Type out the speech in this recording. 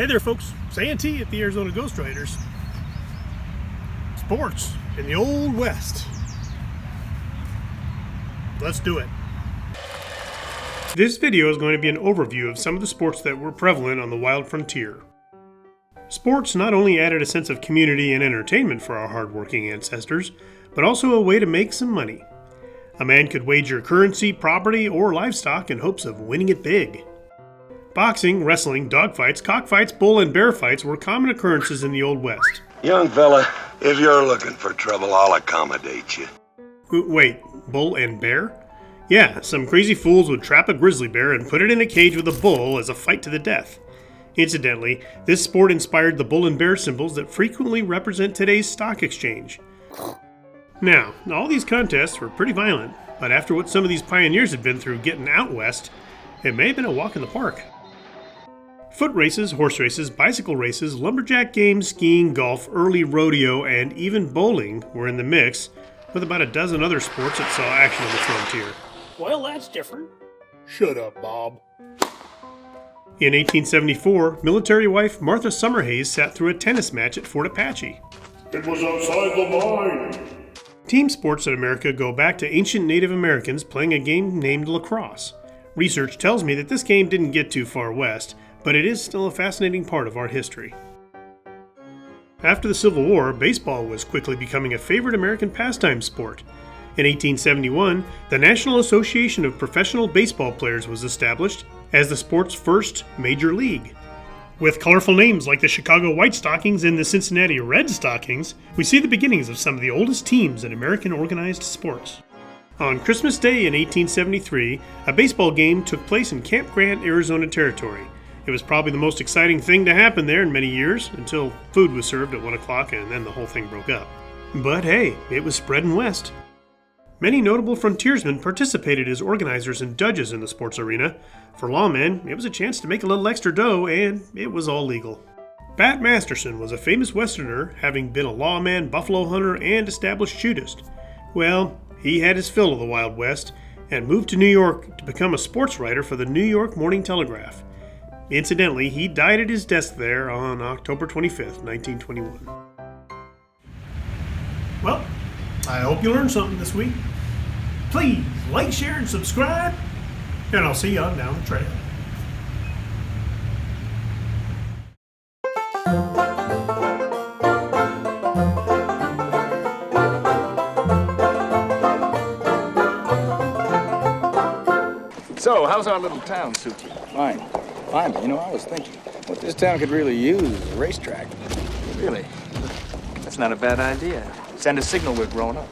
Hey there folks, Santee at the Arizona Ghostriders. Sports in the Old West. Let's do it. This video is going to be an overview of some of the sports that were prevalent on the wild frontier. Sports not only added a sense of community and entertainment for our hardworking ancestors, but also a way to make some money. A man could wager currency, property, or livestock in hopes of winning it big. Boxing, wrestling, dogfights, cockfights, bull and bear fights were common occurrences in the Old West. Young fella, if you're looking for trouble, I'll accommodate you. Wait, bull and bear? Yeah, some crazy fools would trap a grizzly bear and put it in a cage with a bull as a fight to the death. Incidentally, this sport inspired the bull and bear symbols that frequently represent today's stock exchange. Now, all these contests were pretty violent, but after what some of these pioneers had been through getting out west, it may have been a walk in the park. Foot races, horse races, bicycle races, lumberjack games, skiing, golf, early rodeo, and even bowling were in the mix, with about a dozen other sports that saw action on the frontier. Well, that's different. Shut up, Bob. In 1874, military wife Martha Summerhays sat through a tennis match at Fort Apache. It was outside the line. Team sports in America go back to ancient Native Americans playing a game named lacrosse. Research tells me that this game didn't get too far west, but it is still a fascinating part of our history. After the Civil War, baseball was quickly becoming a favorite American pastime sport. In 1871, the National Association of Professional Baseball Players was established as the sport's first major league. With colorful names like the Chicago White Stockings and the Cincinnati Red Stockings, we see the beginnings of some of the oldest teams in American organized sports. On Christmas Day in 1873, a baseball game took place in Camp Grant, Arizona Territory. It was probably the most exciting thing to happen there in many years, until food was served at 1 o'clock and then the whole thing broke up. But hey, it was spreading west. Many notable frontiersmen participated as organizers and judges in the sports arena. For lawmen, it was a chance to make a little extra dough, and it was all legal. Bat Masterson was a famous Westerner, having been a lawman, buffalo hunter, and established shootist. Well, he had his fill of the Wild West, and moved to New York to become a sports writer for the New York Morning Telegraph. Incidentally, he died at his desk there on October 25th, 1921. Well, I hope you learned something this week. Please like, share, and subscribe, and I'll see you on down the trail. So, how's our little town suit you? Fine. Fine, but I was thinking, what this town could really use is a racetrack. Really? That's not a bad idea. Send a signal we're growing up.